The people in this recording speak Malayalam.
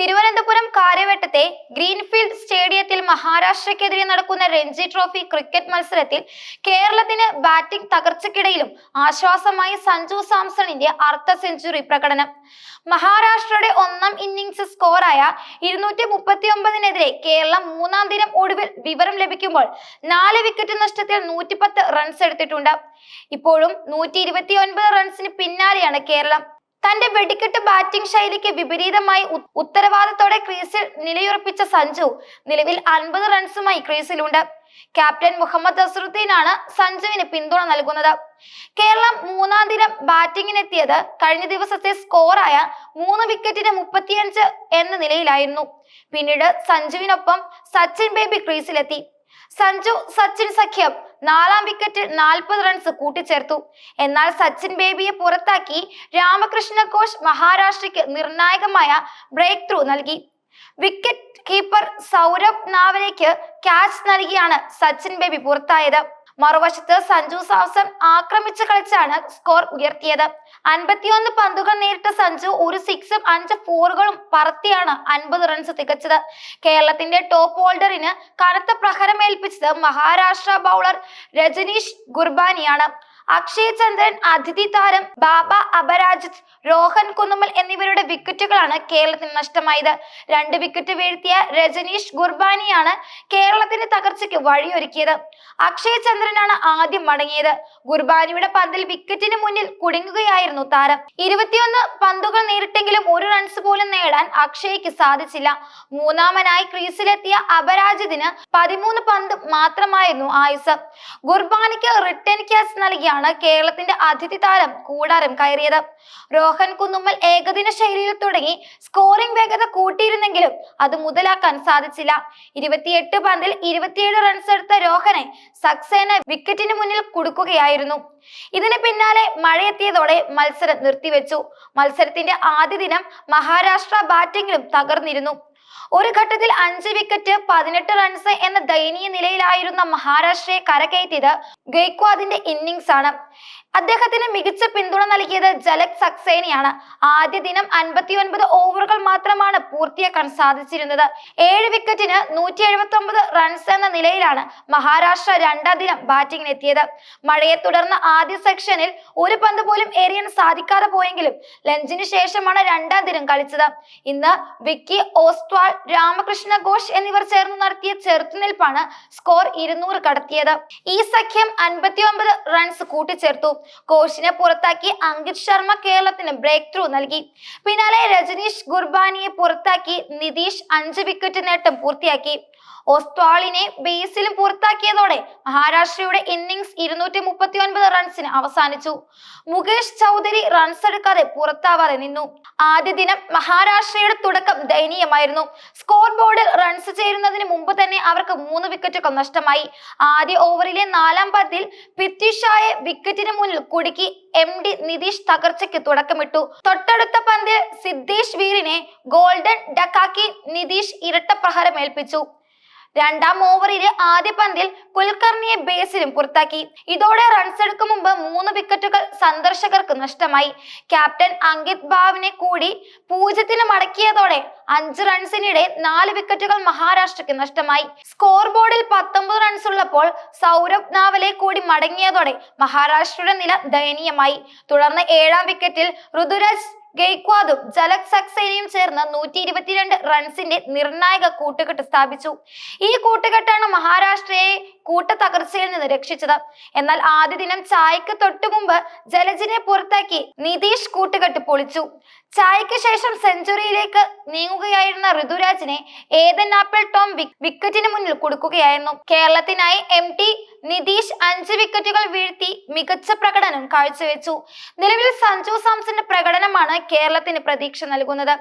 തിരുവനന്തപുരം കാര്യവട്ടത്തെ ഗ്രീൻഫീൽഡ് സ്റ്റേഡിയത്തിൽ മഹാരാഷ്ട്രയ്ക്കെതിരെ നടക്കുന്ന രഞ്ജി ട്രോഫി ക്രിക്കറ്റ് മത്സരത്തിൽ കേരളത്തിന് ബാറ്റിംഗ് തകർച്ചയ്ക്കിടയിലും ആശ്വാസമായി സഞ്ജു സാംസണിന്റെ അർദ്ധ സെഞ്ചുറി പ്രകടനം. മഹാരാഷ്ട്രയുടെ ഒന്നാം ഇന്നിംഗ്സ് സ്കോറായ 239-നെതിരെ കേരളം മൂന്നാം ദിനം ഒടുവിൽ വിവരം ലഭിക്കുമ്പോൾ 4 വിക്കറ്റ് നഷ്ടത്തിൽ 110 റൺസ് എടുത്തിട്ടുണ്ട്. ഇപ്പോഴും 129 റൺസിന് പിന്നാലെയാണ് കേരളം. തന്റെ വെടിക്കെട്ട് ബാറ്റിംഗ് ശൈലിക്ക് വിപരീതമായി ഉത്തരവാദിത്തോടെ ക്രീസിൽ നിലയുറപ്പിച്ച സഞ്ജു നിലവിൽ 50 റൺസുമായി ക്രീസിലുണ്ട്. ക്യാപ്റ്റൻ മുഹമ്മദ് അസറുദ്ദീനാണ് സഞ്ജുവിന് പിന്തുണ നൽകുന്നത്. കേരളം മൂന്നാം ദിനം ബാറ്റിംഗിനെത്തിയത് കഴിഞ്ഞ ദിവസത്തെ സ്കോറായ 3 വിക്കറ്റിന് 35 എന്ന നിലയിലായിരുന്നു. പിന്നീട് സഞ്ജുവിനൊപ്പം സച്ചിൻ ബേബി ക്രീസിലെത്തി. സഞ്ജു സച്ചിൻ സഖ്യം 4-ാം വിക്കറ്റിൽ 40 റൺസ് കൂട്ടിച്ചേർത്തു. എന്നാൽ സച്ചിൻ ബേബിയെ പുറത്താക്കി രാമകൃഷ്ണ ഘോഷ് മഹാരാഷ്ട്രയ്ക്ക് നിർണായകമായ ബ്രേക്ക് ത്രൂ നൽകി. വിക്കറ്റ് കീപ്പർ സൗരഭ് നാവലേക്ക് ക്യാച്ച് നൽകിയാണ് സച്ചിൻ ബേബി പുറത്തായത്. മറുവശത്ത് സഞ്ജു സാംസൺ ആക്രമിച്ചു കളിച്ചാണ് സ്കോർ ഉയർത്തിയത്. 51 പന്തുകൾ നേരിട്ട സഞ്ജു ഒരു 6ഉം 5 4കളും പറത്തിയാണ് 50 റൺസ് തികച്ചത്. കേരളത്തിന്റെ ടോപ്പ് ഓർഡറിന് കനത്ത പ്രഹരമേൽപ്പിച്ചത് മഹാരാഷ്ട്ര ബൗളർ രജനീഷ് ഗുർബാനിയാണ്. അക്ഷയ് ചന്ദ്രൻ, അതിഥി താരം ബാബ അപരാജിത്, രോഹൻ കുന്നുമൽ എന്നിവരുടെ വിക്കറ്റുകളാണ് കേരളത്തിന് നഷ്ടമായത്. 2 വിക്കറ്റ് വീഴ്ത്തിയ രജനീഷ് ഗുർബാനിയാണ് കേരളത്തിന്റെ തകർച്ചയ്ക്ക് വഴിയൊരുക്കിയത്. അക്ഷയ് ചന്ദ്രനാണ് ആദ്യം മടങ്ങിയത്. ഗുർബാനിയുടെ പന്തിൽ വിക്കറ്റിന് മുന്നിൽ കുടുങ്ങുകയായിരുന്നു താരം. 21 പന്തുകൾ നേരിട്ടെങ്കിലും 1 റൺസ് പോലും നേടാൻ അക്ഷയ്ക്ക് സാധിച്ചില്ല. മൂന്നാമനായി ക്രീസിലെത്തിയ അപരാജിതിന് 13 പന്ത് മാത്രമായിരുന്നു ആയുസ്. ഗുർബാനിക്ക് റിട്ടേൺ ക്യാച്ച് നൽകിയാണ് കേരളത്തിന്റെ അതിഥി താരം കൂടാരം കയറിയത്. രോഹൻ കുന്നുമ്മൽ ഏകദിന ശൈലിയിൽ തുടങ്ങി സ്കോറിംഗ് വേഗത കൂട്ടിയിരുന്നെങ്കിലും അത് മുതലാക്കാൻ സാധിച്ചില്ല. 28 പന്തിൽ 27 റൺസ് എടുത്ത രോഹനെ സക്സേന വിക്കറ്റിന് മുന്നിൽ കുടുക്കുകയായിരുന്നു. ഇതിന് പിന്നാലെ മഴയെത്തിയതോടെ മത്സരം നിർത്തിവെച്ചു. മത്സരത്തിന്റെ ആദ്യ ദിനം മഹാരാഷ്ട്ര ബാറ്റിംഗിലും തകർന്നിരുന്നു. ഒരു ഘട്ടത്തിൽ 5 വിക്കറ്റ് 18 റൺസ് എന്ന ദയനീയ നിലയിലായിരുന്ന മഹാരാഷ്ട്രയെ കരകയറ്റിയത് ഗെയ്ക്വാദിന്റെ ഇന്നിംഗ്സ് ആണ്. അദ്ദേഹത്തിന് മികച്ച പിന്തുണ നൽകിയത് ജലക് സക്സേനയാണ്. ആദ്യ ദിനം 59 ഓവറുകൾ മാത്രമാണ് പൂർത്തിയാക്കാൻ സാധിച്ചിരുന്നത്. 7 വിക്കറ്റിന് 179 റൺസ് എന്ന നിലയിലാണ് മഹാരാഷ്ട്ര രണ്ടാം ദിനം ബാറ്റിംഗിനെത്തിയത്. മഴയെ തുടർന്ന് ആദ്യ സെക്ഷനിൽ ഒരു പന്ത് പോലും എറിയാൻ സാധിക്കാതെ പോയെങ്കിലും ലഞ്ചിന് ശേഷമാണ് രണ്ടാം ദിനം കളിച്ചത്. ഇന്ന് വിക്കി ഓസ്വാൾ, രാമകൃഷ്ണ ഘോഷ് എന്നിവർ ചേർന്ന് നടത്തിയ ചെറുത്തുനിൽപ്പാണ് സ്കോർ 200 കടത്തിയത്. ഈ സഖ്യം 59 റൺസ് കൂട്ടിച്ചേർത്തു. ഘോഷിനെ പുറത്താക്കി അങ്കിത് ശർമ്മ കേരളത്തിന് ബ്രേക്ക് ത്രൂ നൽകി. പിന്നാലെ രജനീഷ് ഗുർബാനിയെ പുറത്താക്കി നിതീഷ് 5 വിക്കറ്റ് നേട്ടം പൂർത്തിയാക്കി. ഓസ്വാളിനെ ബേസിലും പുറത്താക്കിയതോടെ മഹാരാഷ്ട്രയുടെ ഇന്നിംഗ്സ് 239 റൺസിന് അവസാനിച്ചു. മുകേഷ് ചൗധരി റൺസ് എടുക്കാതെ പുറത്താവാതെ നിന്നു. ആദ്യ ദിനം മഹാരാഷ്ട്രയുടെ തുടക്കം ദയനീയമായിരുന്നു. സ്കോർ ബോർഡിൽ റൺസ് ചേരുന്നതിന് മുമ്പ് തന്നെ അവർക്ക് 3 വിക്കറ്റുകൾ നഷ്ടമായി. ആദ്യ ഓവറിലെ 4-ാം പന്തിൽ പൃഥ്വിഷായെ വിക്കറ്റിന് മുന്നിൽ കുടുക്കി MD നിതീഷ് തകർച്ചയ്ക്ക് തുടക്കമിട്ടു. തൊട്ടടുത്ത പന്തിൽ സിദ്ധേഷ് വീറിനെ ഗോൾഡൻ ഡക്കാക്കി നിതീഷ് ഇരട്ട പ്രഹരമേൽപ്പിച്ചു. 2-ാം ഓവറിലെ ആദ്യ പന്തിൽ കുൽക്കർണിയെ ബേസിലും പുറത്താക്കി. ഇതോടെ റൺസ് എടുക്കും മുമ്പ് 3 വിക്കറ്റുകൾ സന്ദർശകർക്ക് നഷ്ടമായി. ക്യാപ്റ്റൻ അങ്കിത് ഭാവിനെ കൂടി 0-ന് മടക്കിയതോടെ 5 റൺസിനിടെ 4 വിക്കറ്റുകൾ മഹാരാഷ്ട്രയ്ക്ക് നഷ്ടമായി. സ്കോർ ബോർഡിൽ 19 റൺസ് ഉള്ളപ്പോൾ സൗരഭ് നാവലെ കൂടി മടങ്ങിയതോടെ മഹാരാഷ്ട്രയുടെ നില ദയനീയമായി. തുടർന്ന് 7-ാം വിക്കറ്റിൽ ഋതുരാജ് ഗെയ്ക്വാദും ജലക് സക്സേനയും ചേർന്ന് 122 റൺസിന്റെ നിർണായക കൂട്ടുകെട്ട് സ്ഥാപിച്ചു. ഈ കൂട്ടുകെട്ടാണ് മഹാരാഷ്ട്രയെ കൂട്ടത്തകർച്ചയിൽ നിന്ന് രക്ഷിച്ചത്. എന്നാൽ ആദ്യ ദിനം ചായക്ക് തൊട്ടു മുമ്പ് ജലജിനെ പുറത്താക്കി നിതീഷ് കൂട്ടുകെട്ട് പൊളിച്ചു. ചായക്ക് ശേഷം സെഞ്ചുറിയിലേക്ക് നീങ്ങുകയായിരുന്ന ഋതുരാജിനെ ഏതൻ ആപ്പിൾ ടോം വിക്കറ്റിന് മുന്നിൽ കൊടുക്കുകയായിരുന്നു. കേരളത്തിനായി MT നിതീഷ് 5 വിക്കറ്റുകൾ വീഴ്ത്തി മികച്ച പ്രകടനം കാഴ്ചവെച്ചു. നിലവിൽ സഞ്ജു സാംസന്റെ പ്രകടനമാണ് കേരളത്തിന് പ്രതീക്ഷ നൽകുന്നത്.